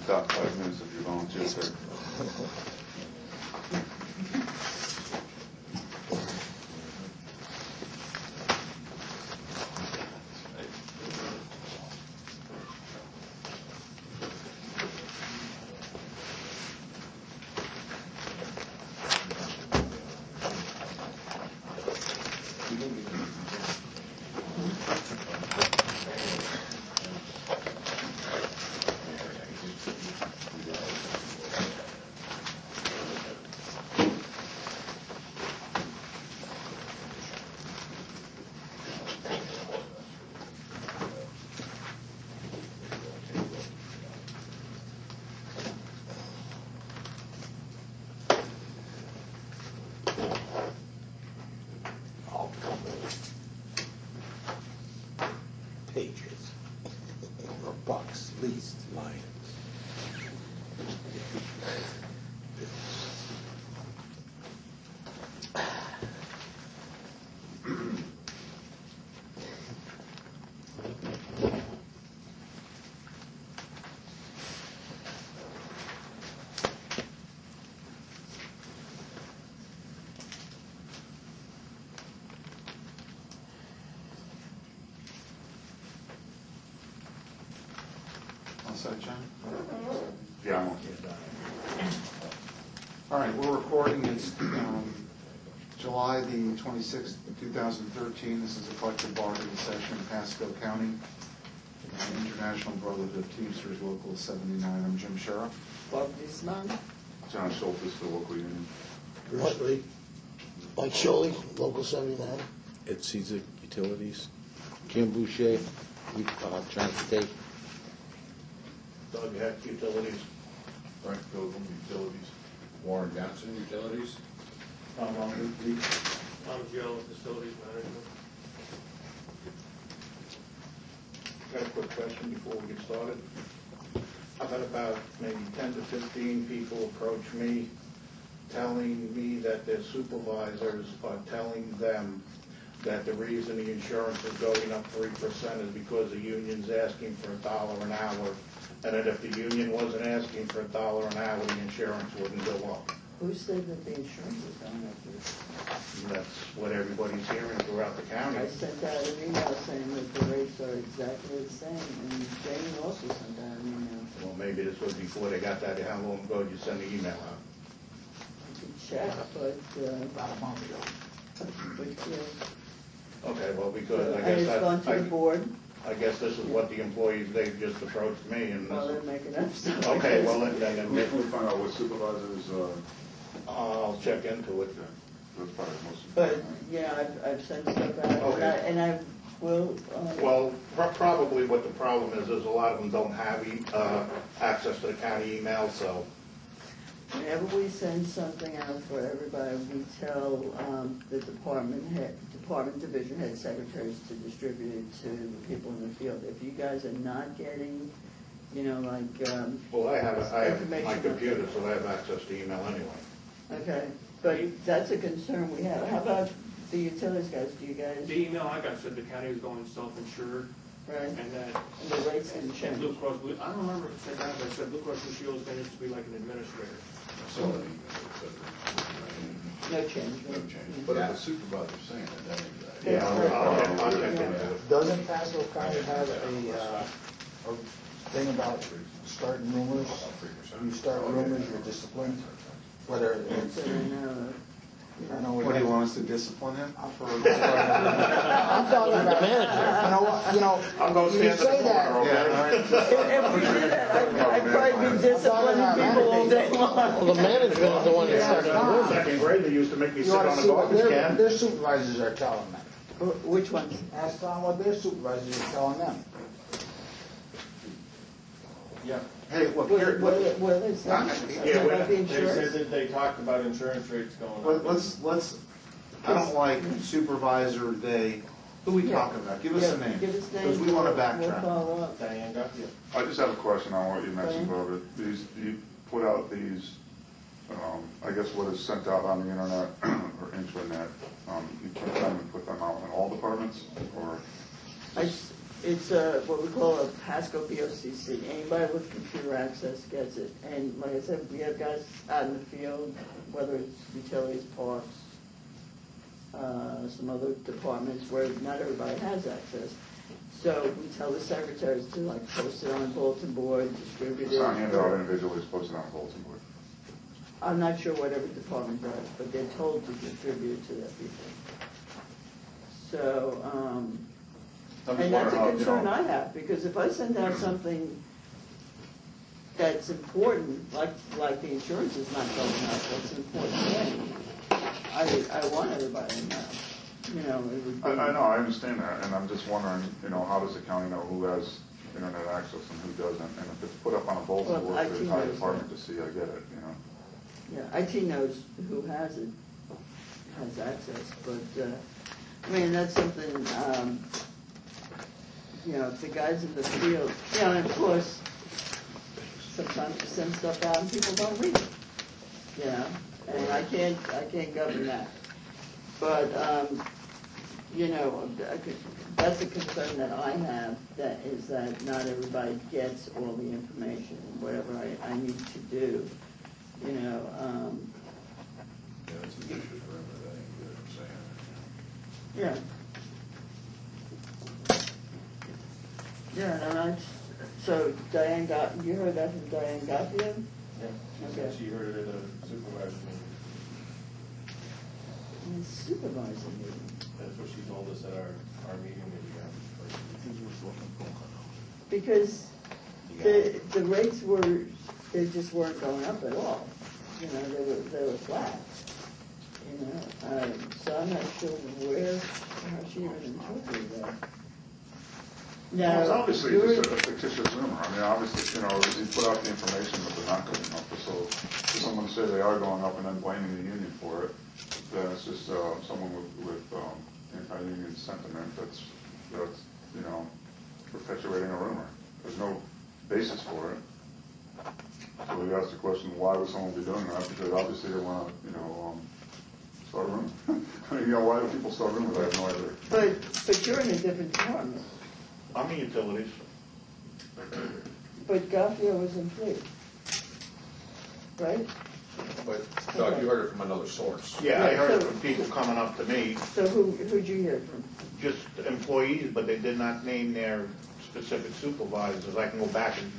stop 5 minutes if you volunteer, sir. Patriots or Bucks, least Lions. Set, John? Yeah, I'm okay. All right, we're recording. It's July the 26th, 2013. This is a collective bargaining session in Pasco County. International Brotherhood of Teamsters, Local 79. I'm Jim Sheriff. Bob Wiesman. John Schultz, the local union. Bruce Lee. Mike Sholey, Local 79. Ed Caesar, Utilities. Jim Boucher, Transportation. Doug Heck, Utilities. Frank Pilgrim, Utilities. Warren Johnson, Utilities. Tom Longer, Police. Tom Joe, Facilities Management. Got a quick question before we get started. I've had about maybe 10 to 15 people approach me telling me that their supervisors are telling them that the reason the insurance is going up 3% is because the union's asking for $1 an hour, and that if the union wasn't asking for $1 an hour, the insurance wouldn't go up. Who said that the insurance is going up? And that's what everybody's hearing throughout the county. I sent out an email saying that the rates are exactly the same, and Jamie also sent out an email. Well, maybe this was before they got that. How long ago did you send the email out? I could check, but About a month ago. Okay, well, because I and guess it's gone to the board. I guess this is what the employees, they just approached me and Well, they're this. making up stuff. Okay, well, then Can we find out what supervisors, I'll check into it. that's probably the most But, important. yeah, I've sent stuff out, Okay. and I will. Well, probably what the problem is a lot of them don't have access to the county email, so. Whenever we send something out for everybody, we tell the department division head secretaries to distribute it to the people in the field. If you guys are not getting, Well, I have my information. computer, so I have access to email anyway. Okay, but that's a concern we have. How about the utilities guys? Do you guys, The email I got said the county was going self-insured, right? and that And the rates didn't change. Blue Cross Blue, I don't remember if it said that, but it said Blue Cross Blue Shield is going to be like an administrator. Facility. No change. No change. But if the supervisor's saying it, that ain't right. Yeah, I'll check into it. Doesn't Pasco County have a thing about starting rumors? You start rumors, you're disciplined. Whether it's, I know What, do you want us to discipline him? I'm talking about the manager. You know, I'll go you stand in say the that. corner, okay? If we did that, I'd probably be disciplining people all day long. Well, the management is the one that started the rumor. Second grade, they used to make me You sit ought to on the see what garbage can. their supervisors are telling them. Which ones? Ask Tom what their supervisors are telling them. Yeah. Hey, look, What here, are they saying? Yeah, About the They said insurance? that they talked about insurance rates going up. let's, I don't like supervisor day. Who we talking about? Give us a name. Give us names. Because we want to We'll backtrack. follow up. Diane got you. I just have a question on what you mentioned, Robert. You put out these, I guess what is sent out on the internet or intranet, you keep them and put them out in all departments, or? It's what we call a Pasco BOCC. Anybody with computer access gets it. And like I said, we have guys out in the field, whether it's utilities, parks, some other departments where not everybody has access. So we tell the secretaries to like post it on a bulletin board, distribute it. It's not handed out individually, it's posted on a bulletin board. I'm not sure what every department does, but they're told to distribute it to their people. So, I'm just and that's a wondering how, concern I have, because if I send out something that's important, like the insurance is not going up, that's an important thing, I want everybody to know. You know, it would be. I know, I understand that, and I'm just wondering, how does the county know who has internet access and who doesn't? And if it's put up on a bulletin Well, board for the entire IT knows department that. to see, I get it, Yeah, IT knows who has it, has access, but, I mean, that's something, if the guys in the field, and of course, sometimes you send stuff out and people don't read it, and I can't govern that. But, that's a concern that I have, that is that not everybody gets all the information, whatever I need to do, Yeah, it's an issue for him, that ain't good, I'm saying. Yeah, and so Diane you heard that from Diane Garfield? Yeah, Okay. she heard it at a supervisor meeting. In the supervisor meeting. That's what she told us at our meeting that we had. Because the rates they just weren't going up at all. They were flat. So I'm not sure how she even interpreted that. Well, it's Now, obviously just a fictitious rumor. I mean, obviously, you put out the information that they're not going up. So for someone to say they are going up and then blaming the union for it, then it's just someone with anti-union sentiment that's perpetuating a rumor. There's no basis for it. So we asked the question, why would someone be doing that? Because obviously they want to, start a rumor. I mean, why do people start rumors? I have no idea. but you're in a different department. I'm in utilities. But Garfield was in fleet, right? But, Doug, you heard it from another source. Yeah, I heard it so- from people coming up to me, So who'd you hear from? just employees, but they did not name their specific supervisors. I can go back and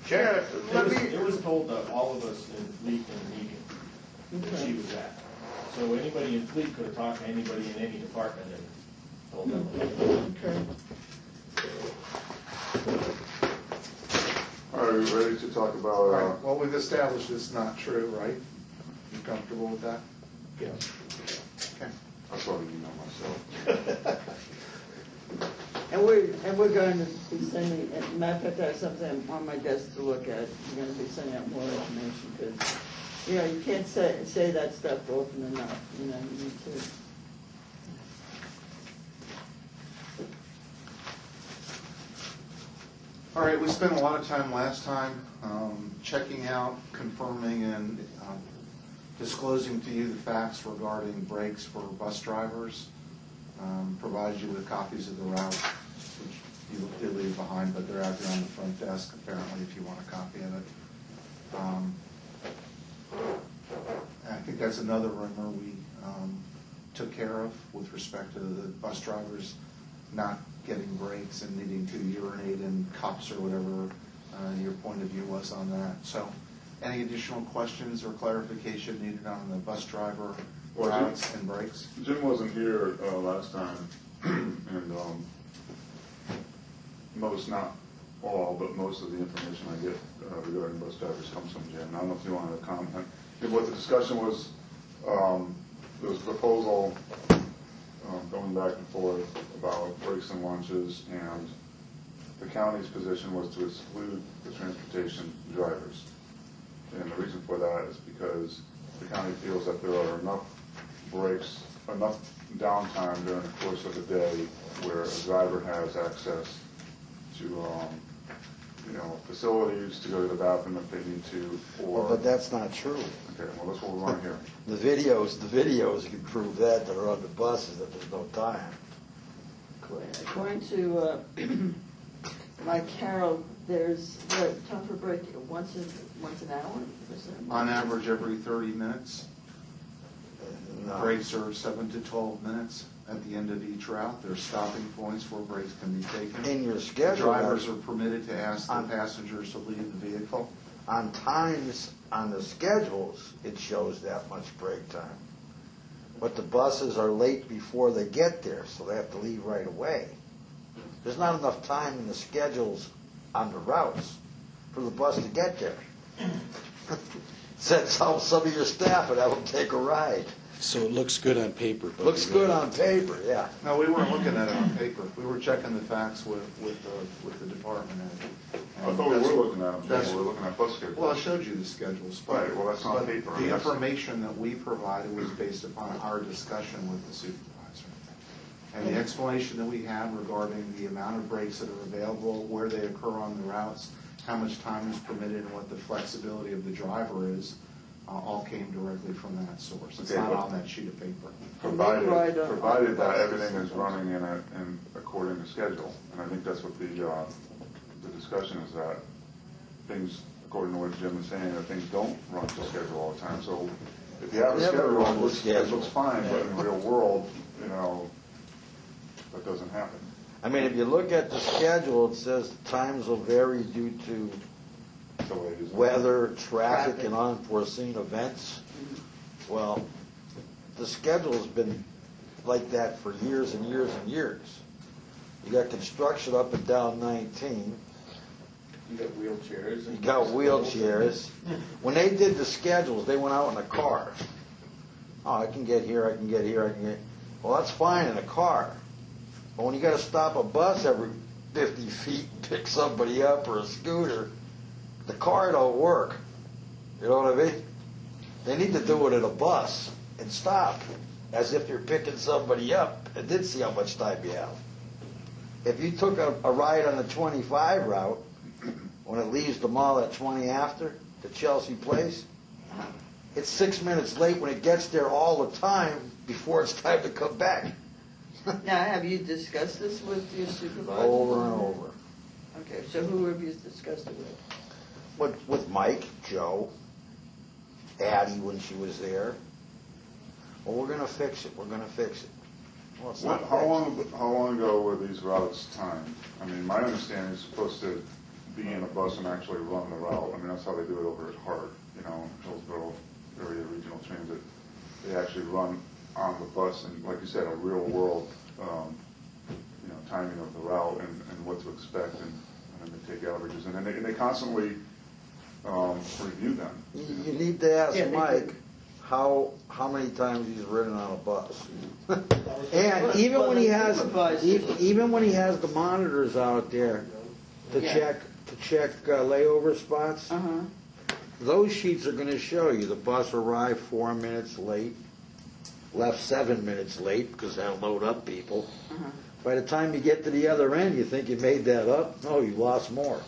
check. It was told to all of us in Fleet in the meeting that she was at. So anybody in Fleet could have talked to anybody in any department and told them. Okay. Are we ready to talk about, All right, well, we've established it's not true, right? You comfortable with that? Yes. Okay. I saw the email myself. And we're going to be sending, as a matter of fact, I have something on my desk to look at. We're going to be sending out more information because, you can't say that stuff often enough. You need to. All right, we spent a lot of time last time checking out, confirming, and disclosing to you the facts regarding breaks for bus drivers. Provided you with copies of the route, which you did leave behind, but they're out there on the front desk apparently if you want a copy of it. I think that's another rumor we took care of with respect to the bus drivers not getting breaks and needing to urinate in cups or whatever your point of view was on that. So any additional questions or clarification needed on the bus driver routes and breaks? Jim wasn't here last time, and most, not all, but most of the information I get regarding bus drivers comes from Jim. I don't know if you wanted to comment. What the discussion was, there was a proposal going back and forth about breaks and lunches, and the county's position was to exclude the transportation drivers. And the reason for that is because the county feels that there are enough breaks, enough downtime during the course of the day where a driver has access to, facilities to go to the bathroom if they need to, or... But that's not true. Okay, well, that's what we want to hear. The videos can prove that are on the buses, that there's no time. According to Mike Carroll, there's what, time for break once an hour? Is that- On average, every 30 minutes. No. Breaks are 7 to 12 minutes at the end of each route. There's stopping points where breaks can be taken. In your schedule, Drivers are permitted to ask the On- passengers to leave the vehicle. on times, on the schedules, it shows that much break time. But the buses are late before they get there, so they have to leave right away. There's not enough time in the schedules on the routes for the bus to get there. Said some of your staff would have them take a ride. So it looks good on paper, but. Looks good on paper, yeah. No, we weren't looking at it on paper. We were checking the facts with the department head. I thought we were looking at them, That's- we were looking at bus schedules. Well, I showed you the schedules. but- Right, well, that's not but paper. The information that we provided was based upon our discussion with the supervisor. And the explanation that we had regarding the amount of breaks that are available, where they occur on the routes, how much time is permitted, and what the flexibility of the driver is, all came directly from that source. It's Okay, not but- on that sheet of paper. Right on- Provided that on everything buses. is running in according to schedule. And I think that's what the discussion is, that things, according to what Jim is saying, that things don't run to schedule all the time. So if you have a Never schedule, run it to looks schedule. fine, but in the real world, that doesn't happen. I mean, if you look at the schedule, it says times will vary due to Delays. weather, traffic, and unforeseen events. Well, the schedule's been like that for years and years and years. You got construction up and down 19. You got wheelchairs. You got wheelchairs. When they did the schedules, they went out in a car. Oh, I can get here, I can get here, I can get... Well, that's fine in a car. But when you got to stop a bus every 50 feet, pick somebody up, or a scooter, the car don't work. You know what I mean? They need to do it in a bus and stop, as if you're picking somebody up, and then see how much time you have. If you took a ride on the 25 route, when it leaves the mall at 20 after, to Chelsea Place, it's 6 minutes late when it gets there all the time before it's time to come back. Now, have you discussed this with your supervisor? Over and over. Okay, so who have you discussed it with? With Mike, Joe, Addie when she was there. Well, we're gonna fix it, we're gonna fix it. Well, it's not How fixed. long ago were these routes timed? I mean, my understanding is supposed to be in a bus and actually run the route. I mean, that's how they do it over at Hart, Hillsborough Area Regional Transit. They actually run on the bus and, like you said, a real world, timing of the route and what to expect, and then they take averages. And then they constantly review them. You need to ask Yeah, they Mike do. how many times he's ridden on a bus. And even Well, when he the has, supervisor- even when he has the monitors out there to Yeah. check layover spots, Uh-huh. those sheets are gonna show you the bus arrived 4 minutes late, left 7 minutes late because they'll load up people. Uh-huh. By the time you get to the other end, you think you made that up? No, you lost more.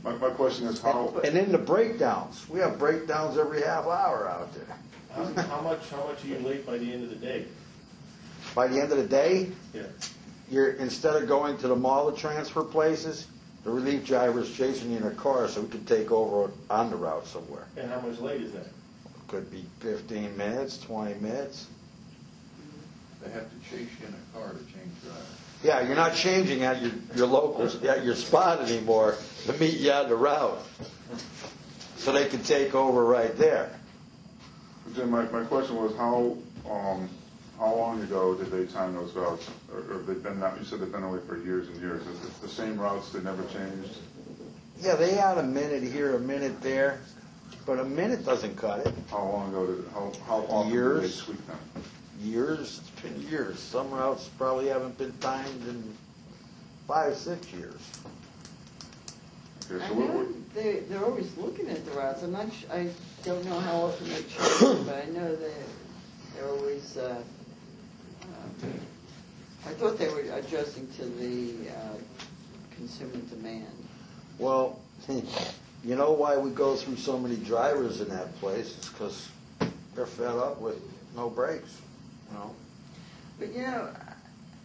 My question is how, And then the breakdowns. We have breakdowns every half hour out there. How much are you late by the end of the day? By the end of the day, Yeah. instead of going to the mall to transfer places, the relief driver's chasing you in a car so we can take over on the route somewhere. And how much late is that? Could be 15 minutes, 20 minutes. They have to chase you in a car to change drivers. Yeah, you're not changing at your local, at your spot anymore to meet you on the route. So they can take over right there. Jim, my question was how long ago did they time those routes? Or they've been that, you said they've been away for years and years. Is it the same routes, they never changed? Yeah, they had a minute here, a minute there, but a minute doesn't cut it. How long ago how often did they Years. tweak them? Years, it's been years. Some routes probably haven't been timed in 5, 6 years. Okay, I so know they're always looking at the routes. I don't know how often they change them, but I know they're always, I thought they were adjusting to the consumer demand. Well, you know why we go through so many drivers in that place? It's because they're fed up with no brakes, you know? But you know,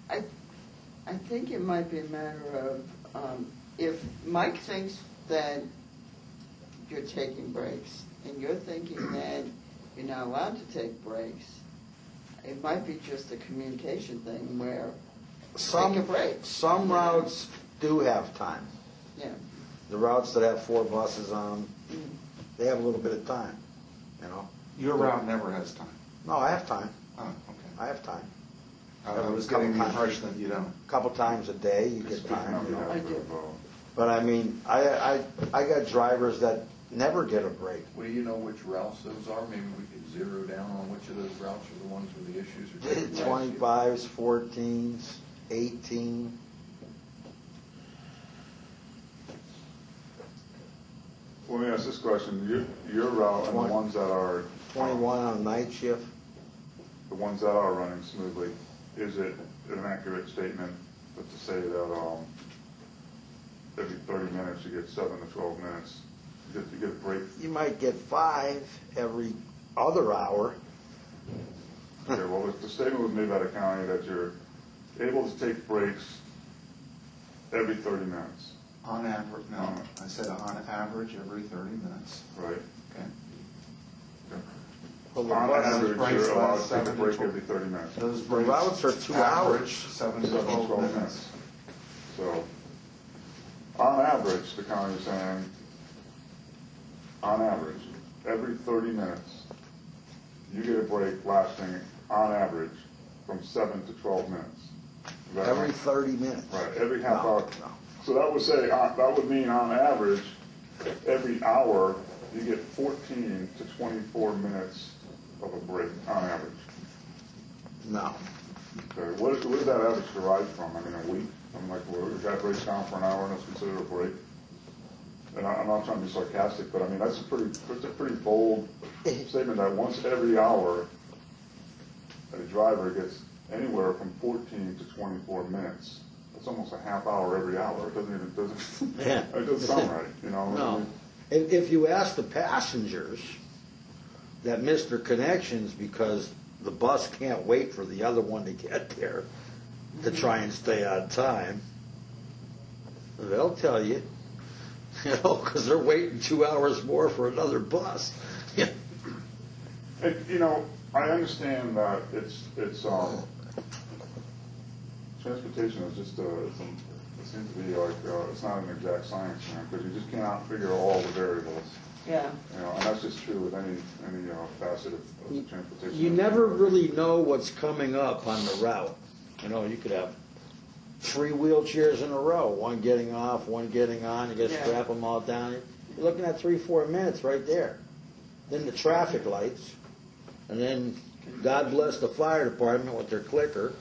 I think it might be a matter of, if Mike thinks that you're taking breaks, and you're thinking that you're not allowed to take breaks, it might be just a communication thing where take a break. Some routes do have time. Yeah. The routes that have 4 buses on them, they have a little bit of time, you know. Your route never has time. No, I have time. Oh, okay. I have time. I was getting the impression that you don't. A couple times a day, you get Speaking time, of you know. I do. But I mean, I got drivers that never get a break. Well, do you know which routes those are? Maybe we could zero down on which of those routes are the ones where the issues are taking place. 25s, 14s, 18. Let me ask this question, your route and the ones that are. 21 on night shift. The ones that are running smoothly, is it an accurate statement to say that every 30 minutes you get 7 to 12 minutes, you get a break? You might get 5 every other hour. Okay, well, the statement was made by the county that you're able to take breaks every 30 minutes, On average, no, I said on average every 30 minutes. right? Okay. Well, the On bus- average, breaks you're allowed last to take a 7 to break 12. every 30 minutes. Those The breaks routes are 2 average hours. 7 to 12 minutes. So, on average, the county is saying, on average, every 30 minutes, you get a break lasting, on average, from 7 to 12 minutes. Is that Every right? 30 minutes. Right, every half No, hour. no. So that would say, that would mean on average, every hour, you get 14 to 24 minutes of a break, on average. No. Okay, where does that average derive from? I mean, a week? I'm like, well, if that breaks down for an hour and that's considered a break. And I'm not trying to be sarcastic, but I mean, that's a pretty bold statement that once every hour, a driver gets anywhere from 14 to 24 minutes. That's almost a half hour every hour. It Yeah. it doesn't sound right, you know? No. If you ask the passengers that miss their connections because the bus can't wait for the other one to get there to try and stay on time, they'll tell you, because they're waiting 2 hours more for another bus. And, you know, I understand that transportation is just it seems to be like it's not an exact science, man, because you just cannot figure all the variables. Yeah. You know, and that's just true with any facet of transportation. You never really know what's coming up on the route. You know, you could have 3 wheelchairs in a row, one getting off, one getting on, you gotta Yeah. strap them all down. You're looking at 3-4 minutes right there. Then the traffic lights, and then God bless the fire department with their clicker.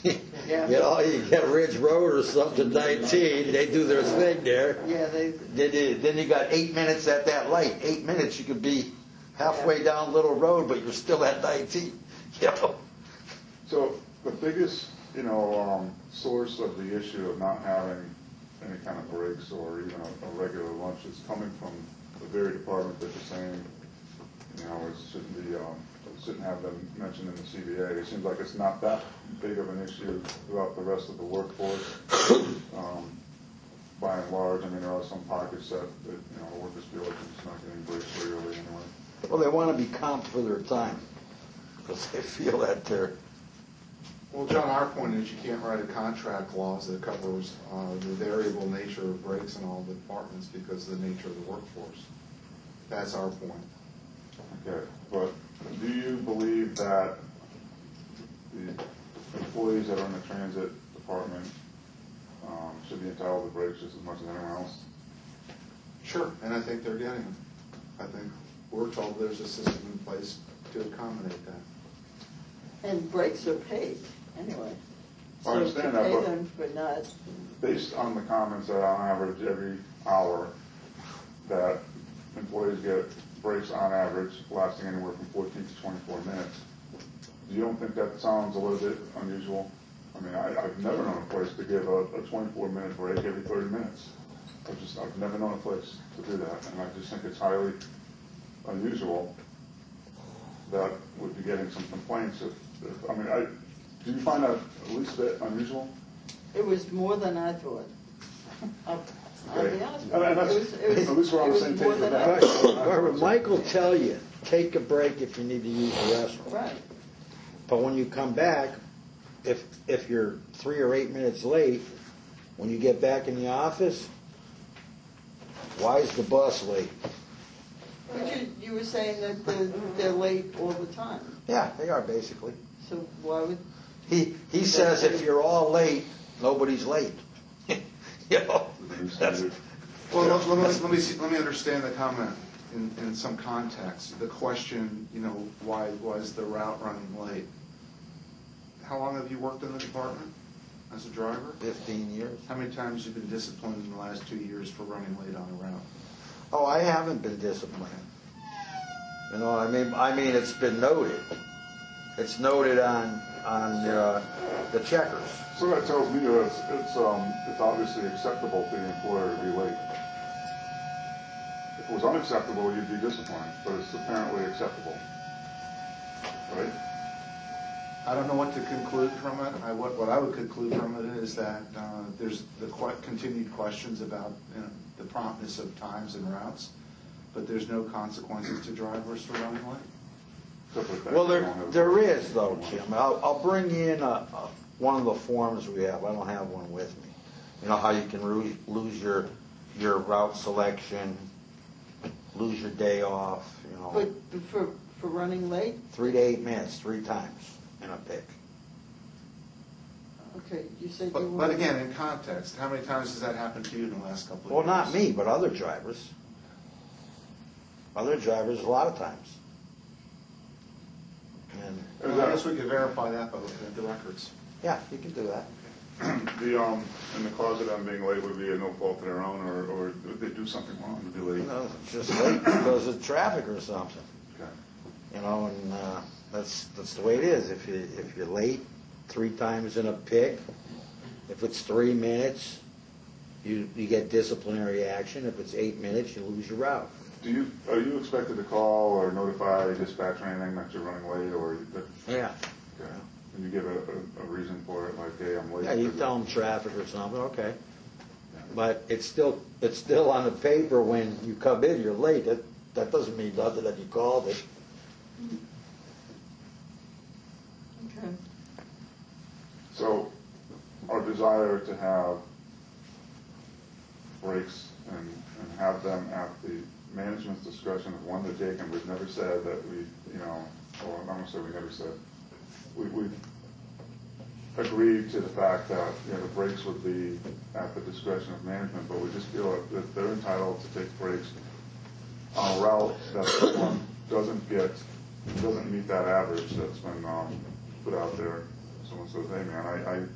Yeah. You know, you get Ridge Road or something, 19, they do their thing there. Yeah, Then you got 8 minutes at that light. 8 minutes, you could be halfway down Little Road, but you're still at 19. You know? So the biggest, source of the issue of not having any kind of breaks or even a regular lunch is coming from the very department that you're saying, shouldn't have them mentioned in the CBA. It seems like it's not that big of an issue throughout the rest of the workforce. By and large, I mean, there are some pockets that workers feel like it's not getting breaks regularly anyway. Well, they want to be comped for their time because they feel that they're. Well, John, our point is you can't write a contract clause that covers the variable nature of breaks in all the departments because of the nature of the workforce. That's our point. Okay, but do you believe that the employees that are in the transit department should be entitled to breaks just as much as anyone else? Sure, and I think they're getting them. I think we're told there's a system in place to accommodate that. and breaks are paid anyway. I understand that, So but- to pay them for not, Based on the comments that on average every hour that employees get breaks on average lasting anywhere from 14 to 24 minutes, you don't think that sounds a little bit unusual? I mean, I've never known a place to give a 24-minute break every 30 minutes. I've never known a place to do that, and I just think it's highly unusual that we'd be getting some complaints Did you find that at least a bit unusual? It was more than I thought. I'll be honest with you. And that's, at least we're on the same page with that. Barbara, Mike will tell you, take a break if you need to use the restroom. Right. But when you come back, if you're 3 or 8 minutes late, when you get back in the office, why is the bus late? But you were saying that they're late all the time. Yeah, they are basically. So why would... He says if you're all late, nobody's late. You know, that's, Well, let me understand the comment in some context. The question, why was the route running late? How long have you worked in the department as a driver? 15 years. How many times have you been disciplined in the last 2 years for running late on a route? Oh, I haven't been disciplined. You know what I mean? I mean, it's been noted. It's noted on the checkers. So that tells me that it's obviously acceptable for the employer to be late. If it was unacceptable, you'd be disciplined, but it's apparently acceptable, right? I don't know what to conclude from it. What I would conclude from it is that there's the continued questions about the promptness of times and routes, but there's no consequences to drivers for running late. Well, there is, though, Kim. I'll bring in one of the forms we have. I don't have one with me. You know how you can lose your route selection, lose your day off, But for running late? 3 to 8 minutes, 3 times in a pick. Okay, you said you But again, in context, how many times has that happened to you in the last couple of Well, years? not me, but other drivers. Other drivers, a lot of times. And Well, I guess we could verify that by looking at the records. yeah, you can do that. And the cause of them being late would be a no fault of their own, or they do something wrong to be late. You know, just late because of traffic or something. Okay. You know, and that's the way it is. If you're late 3 times in a pick, if it's 3 minutes, you get disciplinary action. If it's 8 minutes, you lose your route. Are you expected to call or notify dispatch or anything that you're running late, or that? Yeah. Okay. And you give a reason for it, like, hey, I'm late. Yeah, you tell them traffic or something, okay. But it's still on the paper when you come in, you're late. That doesn't mean nothing that you called it. Okay. So, our desire to have breaks and have them at the management's discretion of when they're taken, we've never said that well, I'm going to say we never said, we've agreed to the fact that, the breaks would be at the discretion of management, but we just feel that they're entitled to take breaks on a route that someone doesn't meet that average that's been put out there. Someone says, hey man,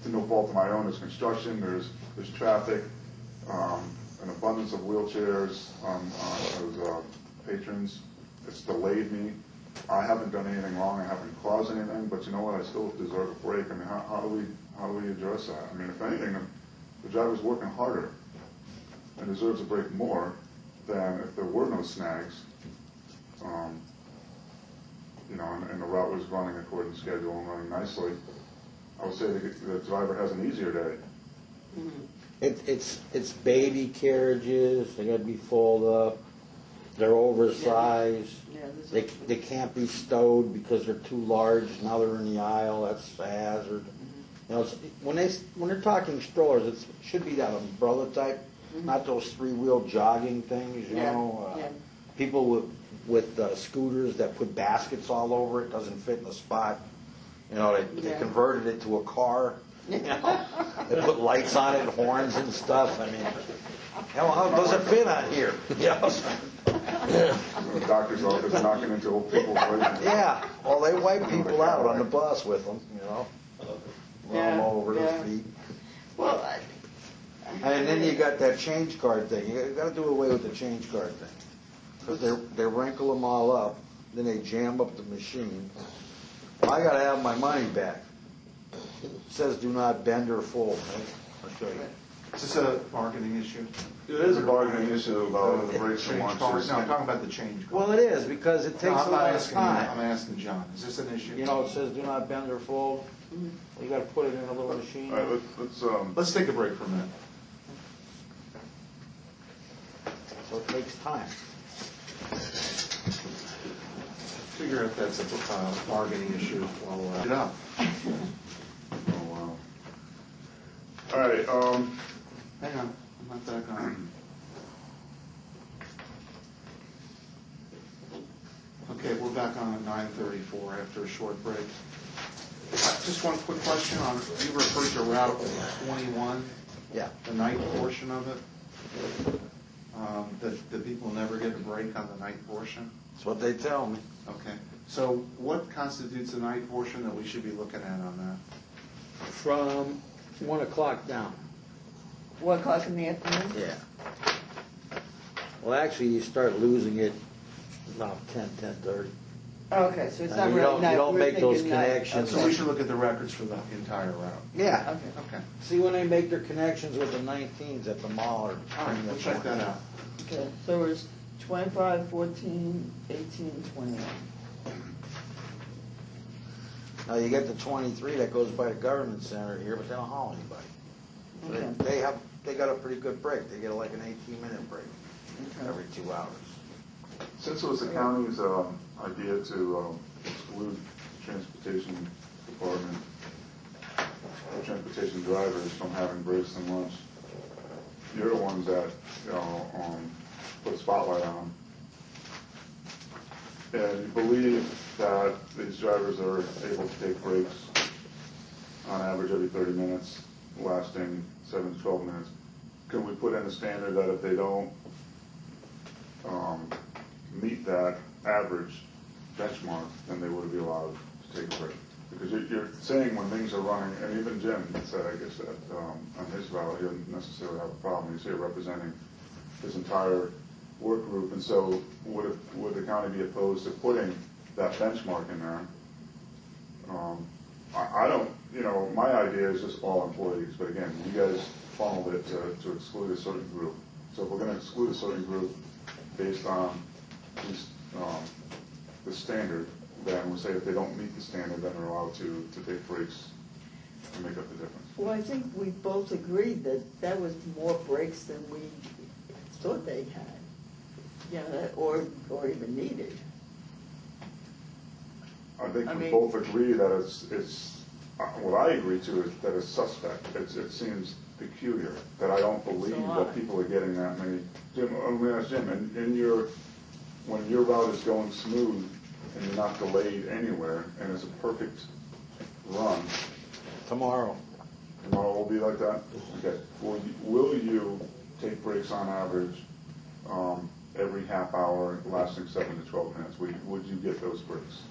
to no fault of my own, there's construction, there's traffic, an abundance of wheelchairs as patrons. It's delayed me. I haven't done anything wrong. I haven't caused anything, but you know what? I still deserve a break. I mean, how do we address that? I mean, if anything, the driver's working harder and deserves a break more than if there were no snags. And the route was running according to schedule and running nicely. I would say the driver has an easier day. Mm-hmm. It's baby carriages. They got to be folded up. They're oversized. Yeah, They can't be stowed because they're too large. Now they're in the aisle. That's a hazard. You know, when they're talking strollers, it should be that umbrella type, not those 3-wheel jogging things. You know, people with scooters that put baskets all over it, doesn't fit in the spot. You know, they converted it to a car. You know, they put lights on it, and horns and stuff. I mean, how does it fit on here? You know? The doctor's office knocking into old people's ways. Yeah, well, they wipe people out on the bus with them, you know, run them over their feet. Well, And then you got that change card thing. You got to do away with the change card thing because they wrinkle them all up, then they jam up the machine. Well, I got to have my money back. It says do not bend or fold. Right? I'll show you. Is this a bargaining issue? It is a bargaining issue about the breaks and Change cars? lunches. No, I'm talking about the change cars. Well, it is, because it No, takes a I'm not lot of asking you. I'm time. asking John. Is this an issue? You know, it says do not bend or fold. You gotta put it in a little machine. All right, Let's take a break for a minute. So it takes time. Figure if that's a bargaining issue while we're at it up. Oh, wow. All right, Hang on, I'm not back on. Okay, we're back on at 9:34 after a short break. Just one quick question on, you referred to Route 21, Yeah. the night portion of it. The people never get a break on the night portion? That's what they tell me. Okay, so what constitutes the night portion that we should be looking at on that? From 1 o'clock down. 1 o'clock in the afternoon? Yeah. Well, actually, you start losing it about 10:30. Okay, so it's And not you really don't- night. you don't we're make those thinking night. connections. So we should look at the records for the entire route. Yeah. Okay. Okay, See when they make their connections with the 19s at the mall or. all right, we'll check that out. Okay, so it's 25, 14, 18, 21. Now, you get the 23 that goes by the government center here, but they don't haul anybody. So Okay. they got a pretty good break. They get like an 18-minute break Okay. every 2 hours. since it was the county's idea to exclude transportation department, transportation drivers from having breaks and lunch, you're the ones that, put a spotlight on them. And you believe that these drivers are able to take breaks on average every 30 minutes, lasting 7 to 12 minutes. Can we put in a standard that if they don't meet that average benchmark, then they would be allowed to take a break? Because you're saying when things are running, and even Jim said, I guess, that on his route, he doesn't necessarily have a problem. He's here representing his entire work group, and so would the county be opposed to putting that benchmark in there? I don't, my idea is just all employees, but again, you guys funneled it to exclude a certain group. So if we're going to exclude a certain group based on the standard, then we'll say if they don't meet the standard, then they're allowed to take breaks to make up the difference. Well, I think we both agreed that that was more breaks than we thought they had, or even needed. I think I we mean- both agree that it's what I agree to is that it's suspect. It seems peculiar that I don't believe So that people are getting that many. Jim, let me ask Jim, when your route is going smooth and you're not delayed anywhere and it's a perfect run, Tomorrow. tomorrow will be like that? Okay. Will you take breaks on average every half hour lasting 7 to 12 minutes? Would you get those breaks?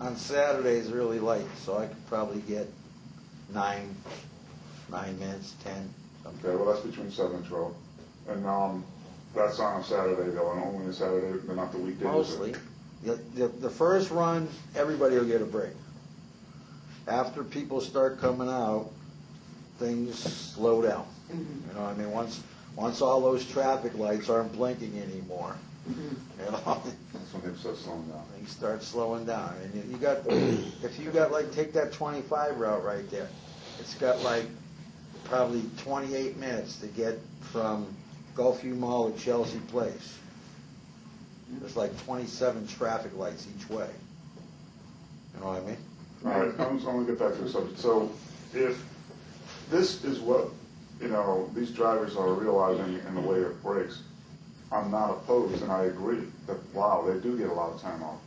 On Saturdays, really light, so I could probably get 9 minutes, 10, something. Okay, well, that's between 7 and 12. And that's on a Saturday, though, and only a Saturday, but not the weekdays. Mostly. The first run, everybody will get a break. After people start coming out, things slow down. You know what I mean? Once all those traffic lights aren't blinking anymore, That's when they start slowing down. things start slowing down. And you got, if you got like, take that 25 route right there, it's got like probably 28 minutes to get from Gulfview Mall to Chelsea Place. There's like 27 traffic lights each way. You know what I mean? All right, I'm going to get back to the subject. So if this is what, these drivers are realizing in the way of breaks, I'm not opposed, and I agree that, wow, they do get a lot of time off.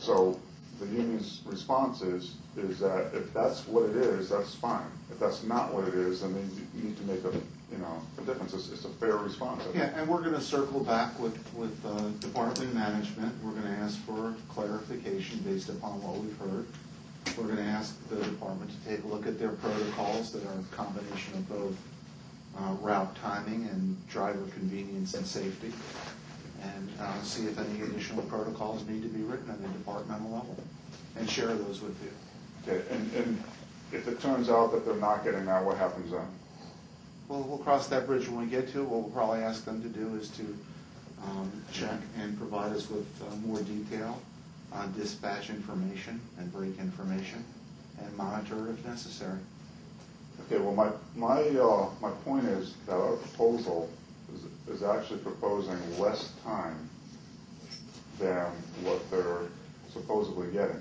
So the union's response is that if that's what it is, that's fine. If that's not what it is, then they need to make a difference. It's a fair response. Yeah, and we're going to circle back with department management. We're going to ask for clarification based upon what we've heard. We're going to ask the department to take a look at their protocols that are a combination of both route timing and driver convenience and safety, and see if any additional protocols need to be written at the departmental level, and share those with you. Okay, and if it turns out that they're not getting that, what happens then? we'll cross that bridge when we get to it. What we'll probably ask them to do is to check and provide us with more detail on dispatch information and break information, and monitor if necessary. Okay, well, my point is that our proposal is actually proposing less time than what they're supposedly getting.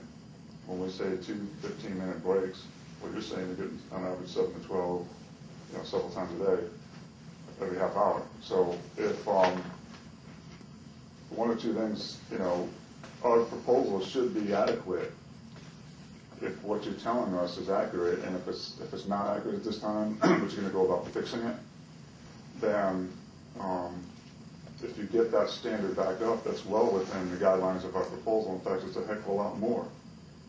When we say 2 15-minute breaks, what you're saying, they're getting on average 7 to 12, several times a day, every half hour. So if one or two things, our proposal should be adequate if what you're telling us is accurate, and if it's not accurate at this time, but you're going to go about fixing it, then if you get that standard back up, that's well within the guidelines of our proposal. In fact, it's a heck of a lot more.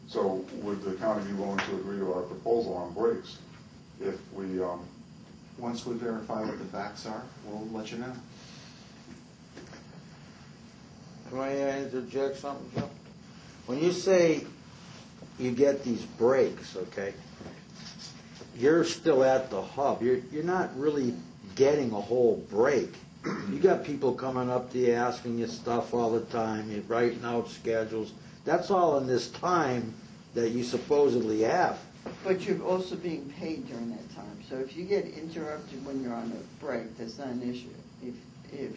So would the county be willing to agree to our proposal on breaks if we... Once we verify what the facts are, we'll let you know. Can I interject something, Joe? When you say you get these breaks, okay, you're still at the hub. You're not really getting a whole break. You got people coming up to you asking you stuff all the time. You're writing out schedules. That's all in this time that you supposedly have. But you're also being paid during that time. So if you get interrupted when you're on a break, that's not an issue. If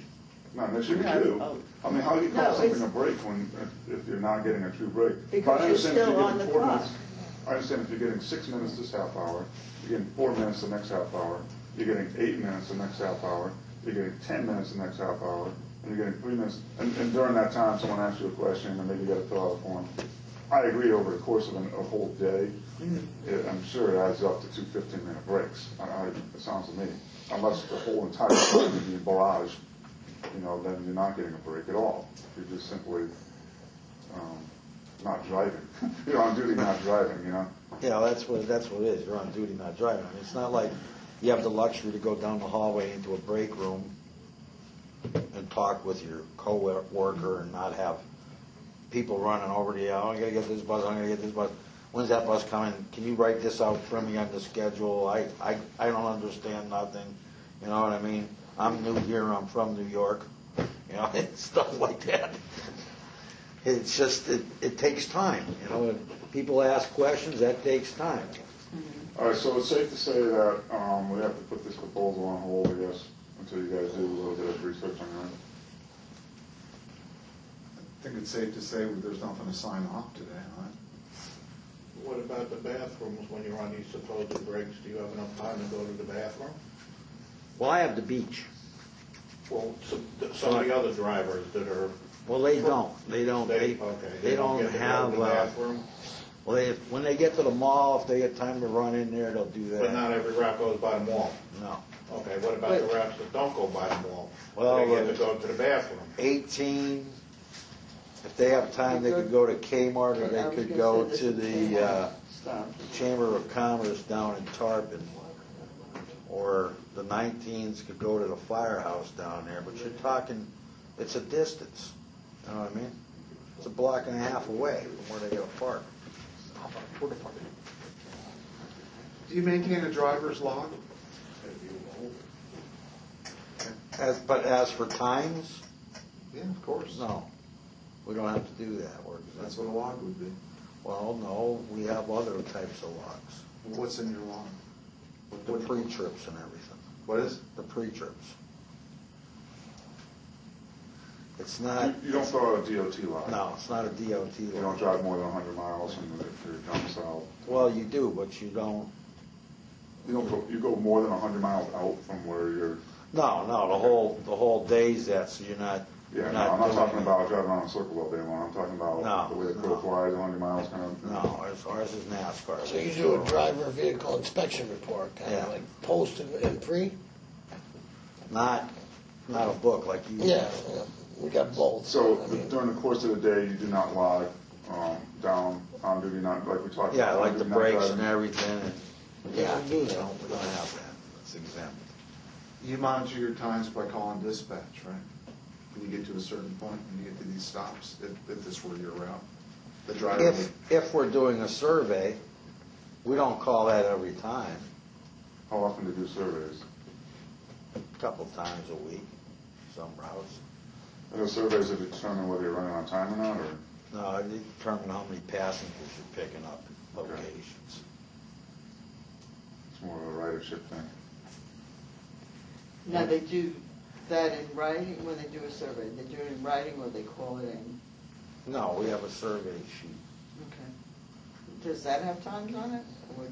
Not an issue for you. I mean, how do you call something a break if you're not getting a true break? Because you're still on the clock. I understand if you're getting 6 minutes this half hour, you're getting 4 minutes the next half hour, you're getting 8 minutes the next half hour, you're getting 10 minutes the next half hour, and you're getting 3 minutes, and during that time someone asks you a question and maybe you got to fill out a form. I agree over the course of a whole day, I'm sure it adds up to 2 15-minute breaks. It sounds to me. Unless the whole entire time is being barraged, then you're not getting a break at all. If you're just simply not driving. You're on duty, not driving, Yeah, that's what it is. You're on duty, not driving. I mean, it's not like you have the luxury to go down the hallway into a break room and talk with your co-worker and not have people running over to you. Oh, I got to get this bus. I'm going to get this bus. When's that bus coming? Can you write this out for me on the schedule? I don't understand nothing. You know what I mean? I'm new here. I'm from New York. Stuff like that. It's just it takes time. When people ask questions, that takes time. All right, so it's safe to say that we have to put this proposal on hold, I guess, until you guys do a little bit of research on your end. I think it's safe to say there's nothing to sign off today, huh? What about the bathrooms when you're on these supposed breaks? Do you have enough time to go to the bathroom? Well, I have the beach. Well, some of the other drivers that are... Well, they don't. They don't They get to have. the bathroom? Well, when they get to the mall, if they get time to run in there, they'll do that. But not every route goes by the mall. No. Okay, what about the routes that don't go by the mall? Well, They get to go to the bathroom. 18. If they have time, they could go to Kmart, or they could go to the Chamber of Commerce down in Tarpon. Or the 19s could go to the firehouse down there. But you're talking, it's a distance. You know what I mean? It's a block and a half away from where they got to park. Do you maintain a driver's log? But as for times, Yeah, of course. no. We don't have to do that. That's what a log would be. Well, no, we have other types of logs. What's in your log? The pre-trips and everything. What is? The pre-trips. It's not, You don't fill out a DOT log. no, it's not a DOT You don't log. drive more than 100 miles from your domicile. Well, you do, but you don't. You go more than 100 miles out from where you're... No, the whole day's that, so you're not. Yeah, you're no, I'm not doing talking it. about driving around a circle all day long. I'm talking about No, the way the crow no. flies, 100 miles kind of... No, ours is NASCAR. So you do a driver vehicle inspection report, kind Yeah. of like post and pre? Not a book like you. Yeah, we got both. So I mean, during the course of the day, you do not log down on duty, not like we talked about. Yeah, like on the duty, not brakes driving. and everything. And, Yeah. we don't have that. It's exempt. You monitor your times by calling dispatch, right? When you get to a certain point, when you get to these stops, if this were your route. The driver would... If we're doing a survey, we don't call that every time. How often do you do surveys? couple times a week, some routes. And those surveys have determined whether you're running on time or not, or? No, I determine how many passengers you're picking up Okay. locations. It's more of a ridership thing. Now, they do that in writing, when they do a survey, they do it in writing or they call it in? No, we have a survey sheet. Okay. Does that have times on it? Or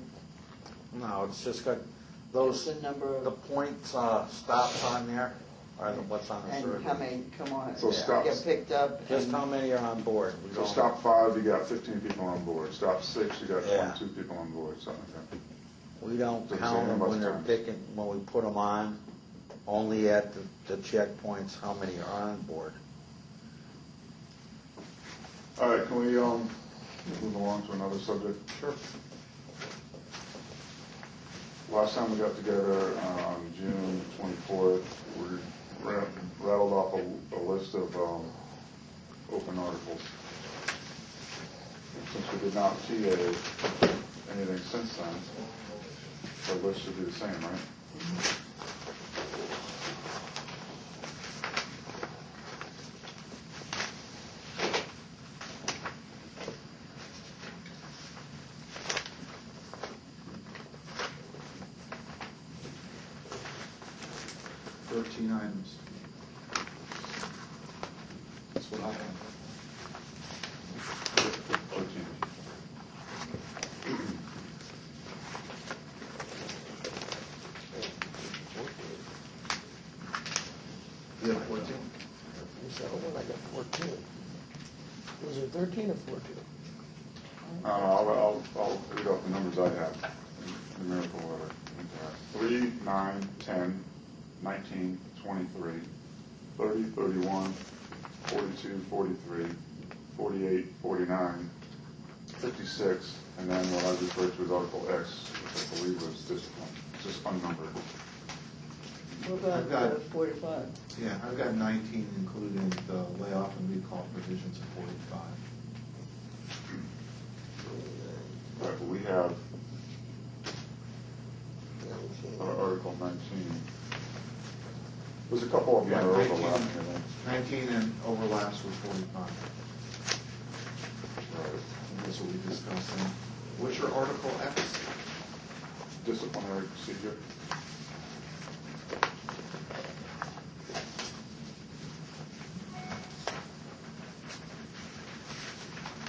No, it's just got those, just the number the of, points, stops on there, or what's on the survey. and how many come on, So stops. get picked up? Just and- how many are on board. We So don't- stop 5, you got 15 people on board. Stop 6, you got Yeah. 22 people on board, something like that. We don't Doesn't count say them how when much they're time. picking, when we put them on, only at the checkpoints, how many are on board. All right, can we move along to another subject? Sure. Last time we got together on June 24th, we rattled off a list of open articles. Since we did not TA anything since then, the list should be the same, right? Items. That's what I have. 13. You have 14? You said, oh, I got 14. Was it 13 or 14? I'll read off the numbers I have, numerical order. 3, 9, 10, 19, 23, 30, 31, 42, 43, 48, 49, 56, and then what I referred to as Article X, which I believe was discipline, just unnumbered. What I've about got- 45? Yeah, I've got 19, including the layoff and recall provisions of 45. Right, but we have Article 19. There's a couple of them that are Yeah, 19. overlapping, I think. 19 and overlaps with 45. Right. And that's what we discussed. And what's your Article X? Disciplinary procedure.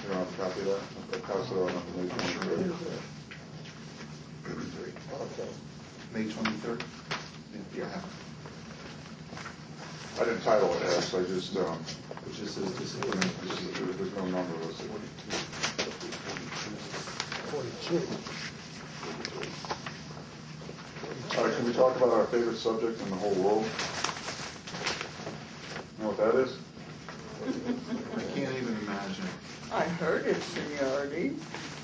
You don't have a copy of that? I'll pass it on information. Okay. May 23rd? Yeah. I didn't title it X, I just, Which just says disciplinary procedure. there's no number listed. 42. All right, can we talk about our favorite subject in the whole world? You know what that is? I can't even imagine. I heard it, seniority.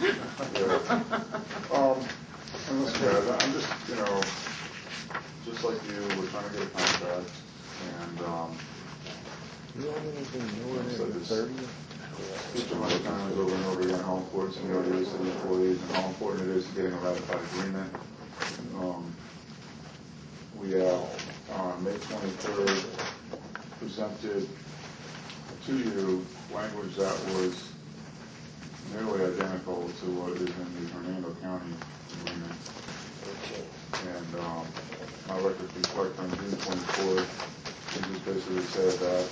Yeah. And listen, guys, I'm just, just like you, we're trying to get a contract, and, You have anything newer So than this- 30? each of my times over and over again, how important seniority is to the employees, and how important it is to getting a ratified agreement. We have, on May 23rd, presented to you language that was nearly identical to what is in the Hernando County agreement. And my record reflects on June 24th, it just basically said that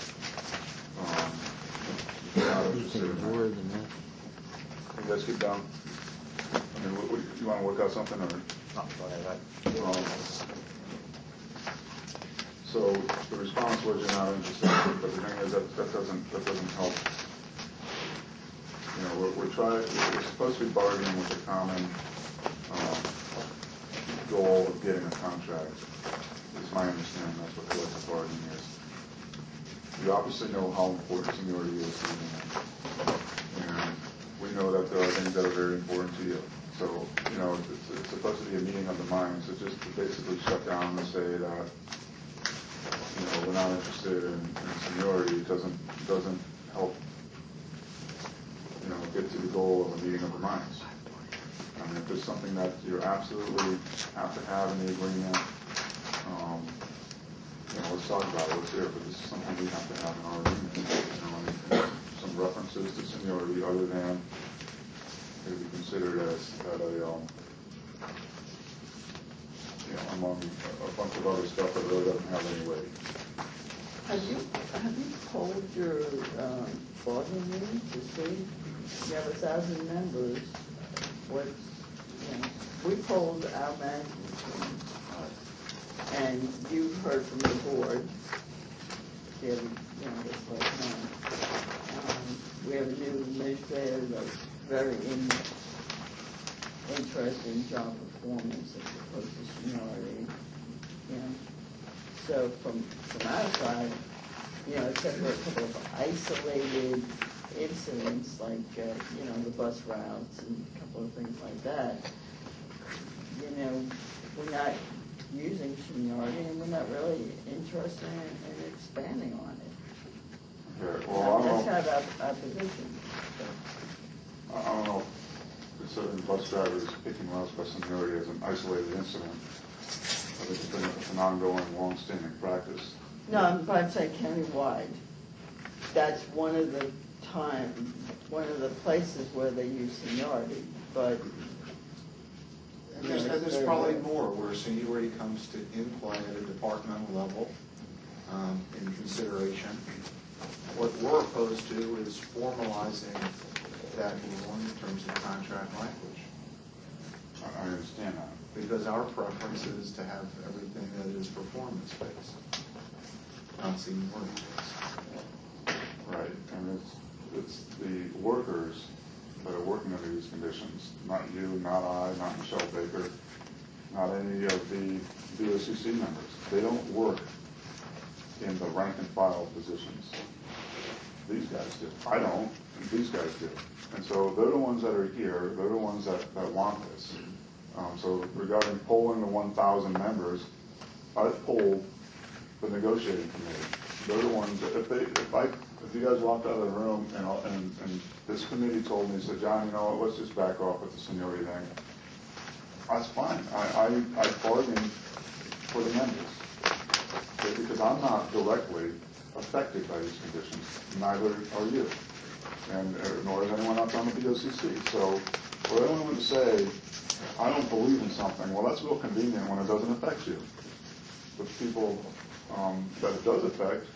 if you're not interested in Anything newer that. than that? You guys get down. I mean, you want to work out something, or? No, go ahead. So the response was you're not interested, but the thing is that doesn't help. We're supposed to be bargaining with a common goal of getting a contract. Is my understanding, that's what collective bargaining is. You obviously know how important seniority is to you, and we know that there are things that are very important to you. So, it's supposed to be a meeting of the minds. So just to basically shut down and say that, we're not interested in seniority doesn't help, get to the goal of a meeting of the minds. I mean, if there's something that you absolutely have to have in the agreement, let's talk about it, let's hear it, but this is something we have to have in our agreement. And some references to seniority other than it would be considered as among a bunch of other stuff that really doesn't have any weight. Have you polled your bargaining unit to see? You have 1,000 members. We polled our management team, and you've heard from the board. This last night. We have a new administrator that's very interested in job performance as opposed to seniority. So from our side, except for a couple of isolated incidents like the bus routes and a couple of things like that, we're not using seniority and we're not really interested in expanding on it. Okay, well, That's kind of our position. I don't know if considering bus drivers picking routes by seniority as an isolated incident. I think it's an ongoing, long-standing practice. No, I'm saying countywide. That's one of the places where they use seniority, but. And there's probably more where seniority comes to in play at a departmental level in consideration. What we're opposed to is formalizing that rule in terms of contract language. I understand that. Because our preference is to have everything that is performance-based, not seniority-based. Right, and it's the workers that are working under these conditions, not you, not I, not Michelle Baker, not any of the BOCC members. They don't work in the rank and file positions. These guys do. I don't, and these guys do. And so they're the ones that are here, they're the ones that want this. So regarding polling the 1,000 members, I've polled the negotiating committee. They're the ones that, if you guys walked out of the room and this committee told me, said, John, let's just back off with the seniority thing. That's fine. I bargained for the members. Okay, because I'm not directly affected by these conditions. Neither are you. And nor is anyone else on the BOCC. So for anyone to say, I don't believe in something, well, that's real convenient when it doesn't affect you. But people that it does affect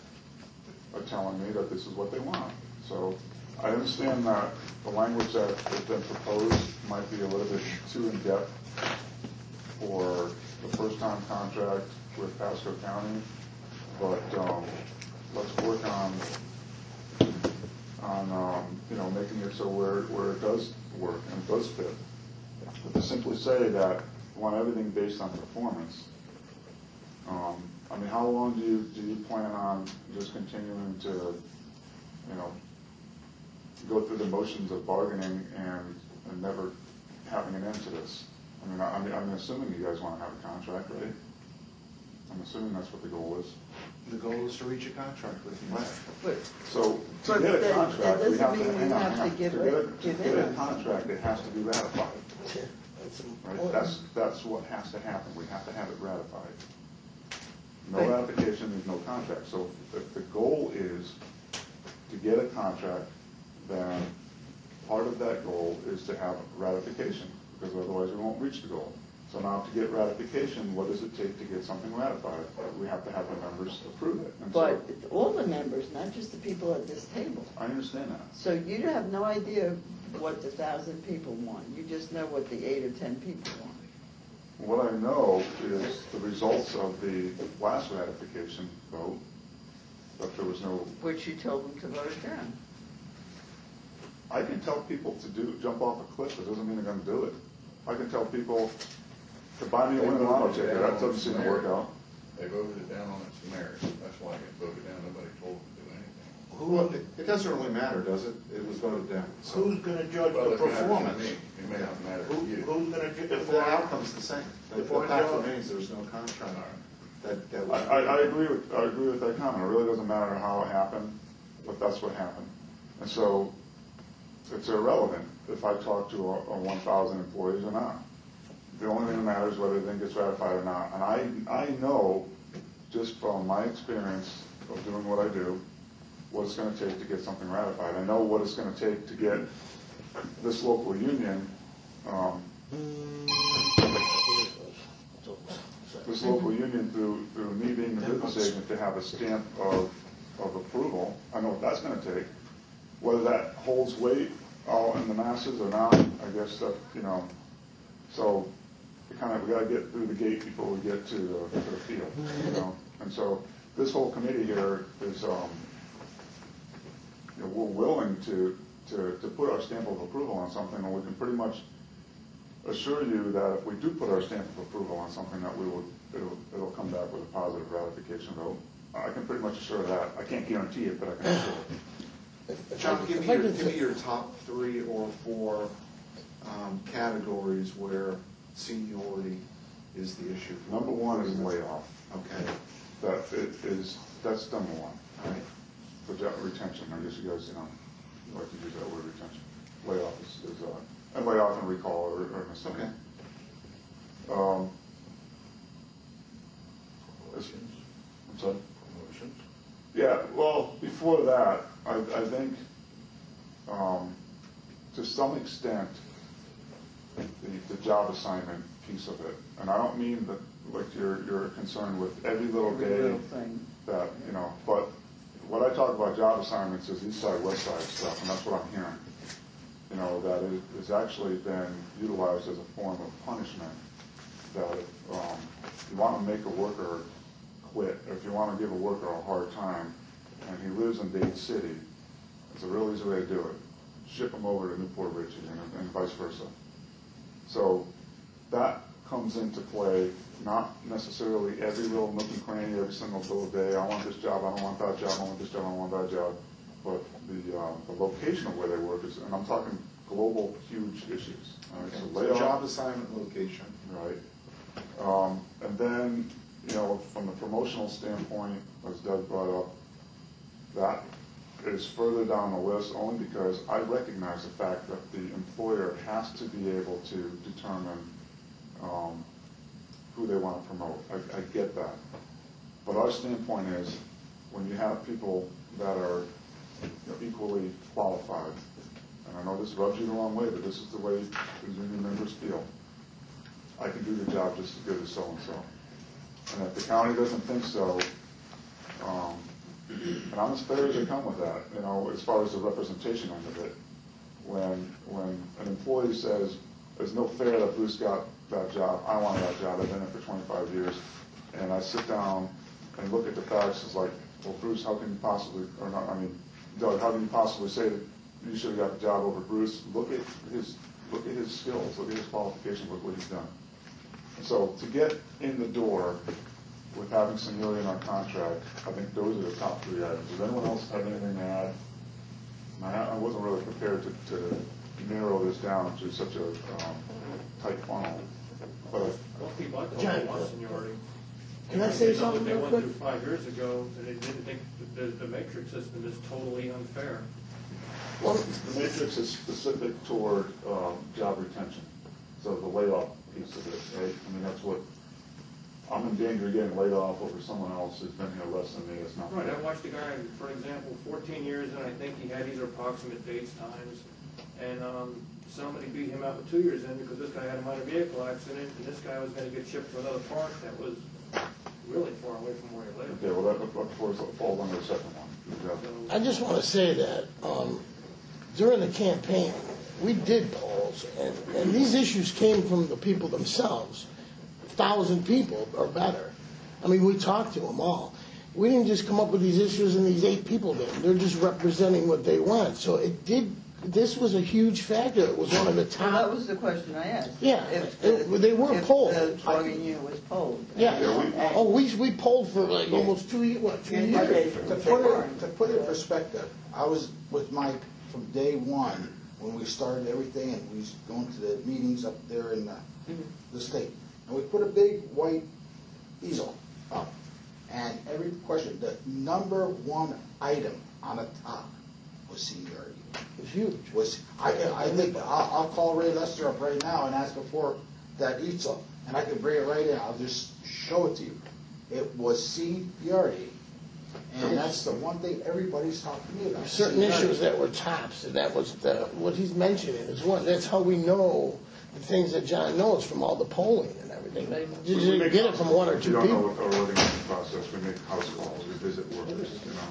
are telling me that this is what they want. So I understand that the language that has been proposed might be a little bit too in-depth for the first-time contract with Pasco County, but let's work on making it so where it does work and it does fit. But to simply say that you want everything based on performance, how long do you plan on just continuing to, go through the motions of bargaining and never having an end to this? I'm assuming you guys want to have a contract, right? I'm assuming that's what the goal is. The goal is to reach a contract with you. Right. So to get a contract, we have to hang on. To get a contract, it has to be ratified. Right? That's what has to happen. We have to have it ratified. No ratification, there's no contract. So if the goal is to get a contract, then part of that goal is to have ratification, because otherwise we won't reach the goal. So now to get ratification, what does it take to get something ratified? We have to have the members approve it. And but all the members, not just the people at this table. I understand that. So you have no idea what the 1,000 people want. You just know what the 8 or 10 people want. What I know is the results of the last ratification vote, that there was no... Which you told them to vote down. I can tell people to jump off a cliff, it doesn't mean they're going to do it. I can tell people to buy me a winning lotto ticket, that doesn't seem to work out. They voted it down on its merits. That's why it voted down. Nobody told them to do anything. It doesn't really matter, does it? It was voted down. So Who's going to judge Well, the it matters to performance? me. It may not matter to you. Who's going to judge if the outcome's the same, the Before fact Joe- remains there's no contract. I agree with that comment. It really doesn't matter how it happened, but that's what happened. And so it's irrelevant if I talk to a 1,000 employees or not. The only thing that matters is whether the thing gets ratified or not. And I know just from my experience of doing what I do, what it's going to take to get something ratified. I know what it's going to take to get this local union, through me being the business agent, to have a stamp of approval. I know what that's going to take. Whether that holds weight out in the masses or not, I guess that, so we got to get through the gate before we get to the field, And so this whole committee here is, we're willing to put our stamp of approval on something, and we can pretty much assure you that if we do put our stamp of approval on something, that it'll come back with a positive ratification vote. I can pretty much assure that. I can't guarantee it, but I can assure it. John, give me your top 3 or 4 categories where seniority is the issue. Number 1 is layoff. Okay. That's number 1. All right. For job retention, I guess you guys, like to use that word, retention. Layoff is and layoff and recall or mistake. Okay. I'm sorry? Yeah, well, before that, I think, to some extent, the job assignment piece of it, and I don't mean that, like, you're concerned with every little day that, but what I talk about job assignments is east side, west side stuff, and that's what I'm hearing. That it has actually been utilized as a form of punishment, that if you want to make a worker quit, or if you want to give a worker a hard time, and he lives in Dade City, it's a real easy way to do it. Ship him over to Newport Richie and vice versa. So that comes into play, not necessarily every little nook and cranny, every single little day. I want this job, I don't want that job, I want this job, I don't want that job. But the location of where they work is, and I'm talking global, huge issues. Okay. So So layoff, job assignment, location. right. And then, from the promotional standpoint, as Doug brought up, that is further down the list only because I recognize the fact that the employer has to be able to determine who they want to promote. I get that. But our standpoint is, when you have people that are equally qualified, and I know this rubs you the wrong way, but this is the way the union members feel. I can do the job just as good as so-and-so. And if the county doesn't think so, and I'm as fair as they come with that, as far as the representation end of it, when an employee says, there's no fair that Bruce got that job, I want that job, I've been there for 25 years, and I sit down and look at the facts, it's like, well, Bruce, how can you possibly, or not, Doug, how can you possibly say that you should have got the job over Bruce? Look at his skills, look at his qualifications, look what he's done. So to get in the door with having seniority in our contract, I think those are the top 3 items. Does anyone else have anything to add? I wasn't really prepared to narrow this down to such a tight funnel. But Well, people I told want seniority. Can I say something They real went quick? through 5 years ago, and they didn't think the matrix system is totally unfair. well, the matrix is specific toward job retention, so the layoff piece of it, right? That's what, I'm in danger of getting laid off over someone else who's been here less than me. It's not Right, fair. I watched a guy, for example, 14 years, and I think he had these approximate dates, times, and somebody beat him out with 2 years in because this guy had a motor vehicle accident, and this guy was going to get shipped to another park that was really far away from where he lived. Okay, well, that of course falls under the second one. Good job. I just want to say that during the campaign, we did polls, and these issues came from the people themselves. 1,000 people or better. We talked to them all. We didn't just come up with these issues and these 8 people did. They're just representing what they want. So this was a huge factor. It was one of the top. Well, that was the question I asked. Yeah, they were if polled. the bargaining unit was polled. Yeah. We polled for like almost 2 years. What, 3 years? Okay. To put it in perspective, I was with Mike from day one when we started everything, and we was going to the meetings up there in the state. And we put a big white easel up, and every question, the number 1 item on the top was seniority. It was huge. I think I'll call Ray Lester up right now and ask him for that easel, and I can bring it right in. I'll just show it to you. it was seniority. And that's the one thing everybody's talking to me about. Certain seniority. issues that were tops, and that was what he's mentioning is one. That's how we know the things that John knows from all the polling and everything. You We didn't make get it from one or two We don't know people. what our litigation process, we make house calls, we visit workers, you know.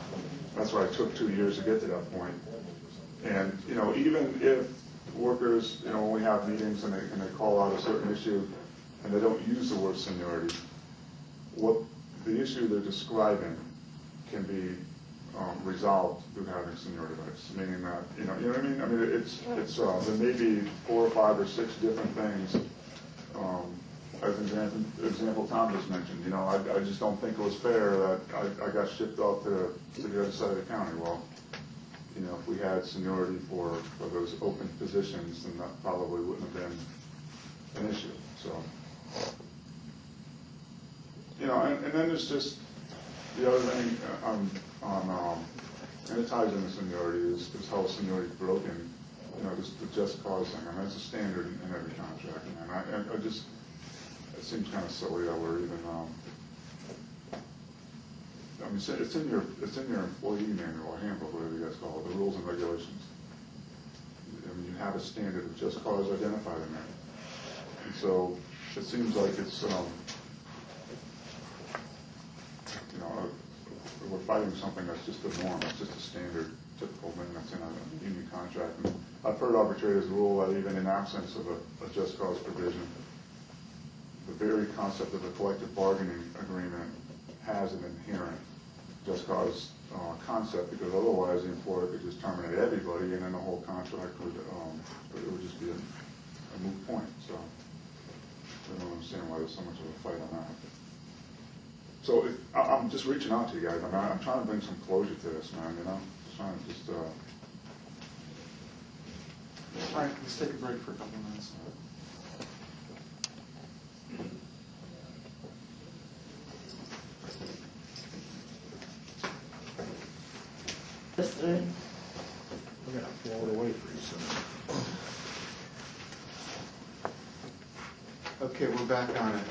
That's why it took 2 years to get to that point. And, you know, even if workers, you know, when we have meetings and they call out a certain issue and they don't use the word seniority, what the issue they're describing can be resolved through having seniority rights, meaning that, you know what I mean? I mean, it's there may be 4 or 5 or 6 different things. As an example Tom just mentioned, you know, I just don't think it was fair that I got shipped off to the other side of the county. Well, you know, if we had seniority for those open positions, then that probably wouldn't have been an issue. So, you know, and then there's just the other thing and it ties into seniority is how seniority is broken. You know, just the just cause thing. I mean, it's a standard in every contract, and I just. It seems kind of silly that we're even. I mean, it's in your employee manual or handbook, whatever you guys call it, the rules and regulations. I mean, you have a standard of just cause identified in there, and so it seems like it's. You know, we're fighting something that's just the norm. It's just a standard, typical thing that's in a union contract. And I've heard arbitrators rule that even in absence of a just cause provision, the very concept of a collective bargaining agreement has an inherent just cause concept, because otherwise the employer could just terminate everybody, and then the whole contract would it would just be a moot point. So I don't understand why there's so much of a fight on that. So I'm just reaching out to you guys. I'm trying to bring some closure to this, man. You know, just trying to just. All right, let's take a break for a couple of minutes. We're gonna blow it away pretty soon. Okay, we're back on it.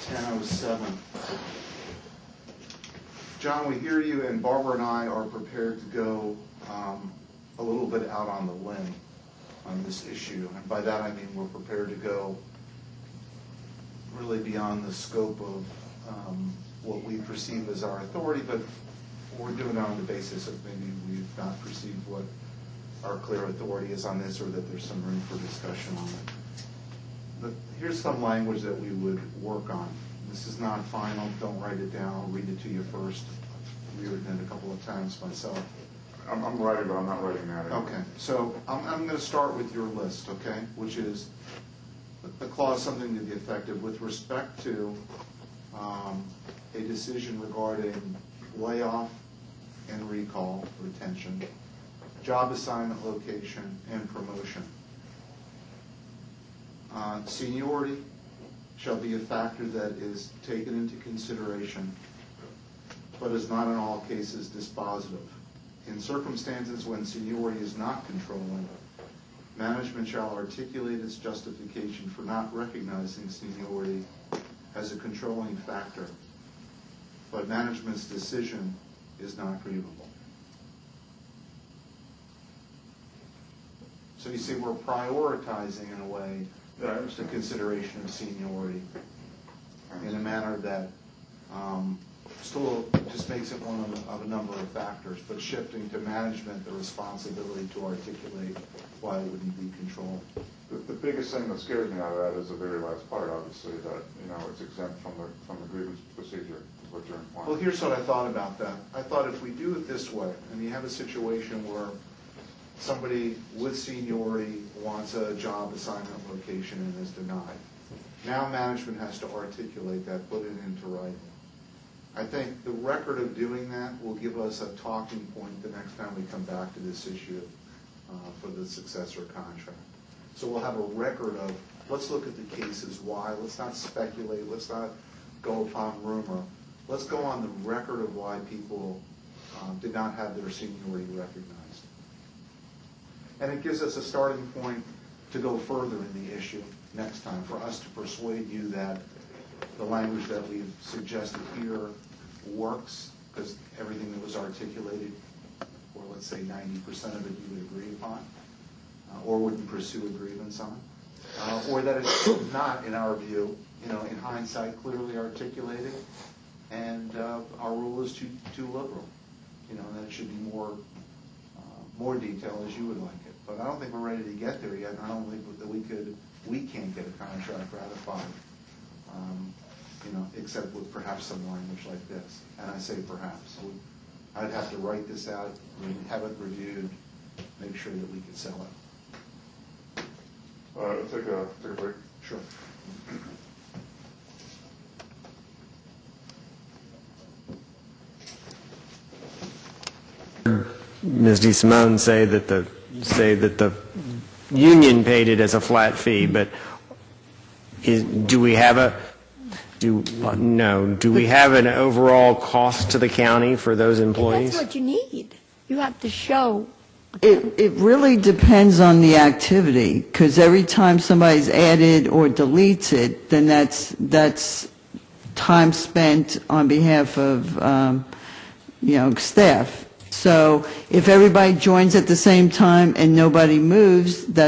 10:07. John, we hear you, and Barbara and I are prepared to go a little bit out on the limb on this issue. And by that I mean we're prepared to go really beyond the scope of what we perceive as our authority, but we're doing it on the basis of maybe we've not perceived what our clear authority is on this, or that there's some room for discussion on it. But here's some language that we would work on. This is not final. Don't write it down. I'll read it to you first. I've written it a couple of times myself. I'm writing, but I'm not writing that. Okay, so I'm going to start with your list, okay, which is the clause something to the effect of, with respect to a decision regarding layoff and recall, retention, job assignment location, and promotion. Seniority shall be a factor that is taken into consideration, but is not in all cases dispositive. In circumstances when seniority is not controlling, management shall articulate its justification for not recognizing seniority as a controlling factor, but management's decision is not grievable. So you see, we're prioritizing in a way the consideration of seniority in a manner that still just makes it one of a number of factors, but shifting to management the responsibility to articulate why it wouldn't be controlled. The biggest thing that scares me out of that is the very last part, obviously, that, you know, it's exempt from the grievance procedure, is what you're implying. Well, here's what I thought about that. I thought if we do it this way, and you have a situation where somebody with seniority wants a job assignment location and is denied, now management has to articulate that, put it into writing. I think the record of doing that will give us a talking point the next time we come back to this issue for the successor contract. So we'll have a record of, let's look at the cases, why, let's not speculate, let's not go upon rumor. Let's go on the record of why people did not have their seniority recognized. And it gives us a starting point to go further in the issue next time, for us to persuade you that the language that we've suggested here works, because everything that was articulated, or let's say 90% of it you would agree upon, or wouldn't pursue a grievance on, or that it's not, in our view, in hindsight, clearly articulated, and our rule is too liberal, and that it should be more detailed as you would like it. But I don't think we're ready to get there yet, and I don't think that we can't get a contract ratified, except with perhaps some language like this. And I say perhaps. I'd have to write this out, have it reviewed, make sure that we could sell it. Take a break. Sure. Ms. DeSimone say that the union paid it as a flat fee, but do we have an overall cost to the county for those employees? That's what you need. You have to show. It really depends on the activity, because every time somebody's added or deletes it, then that's time spent on behalf of staff. So if everybody joins at the same time and nobody moves, that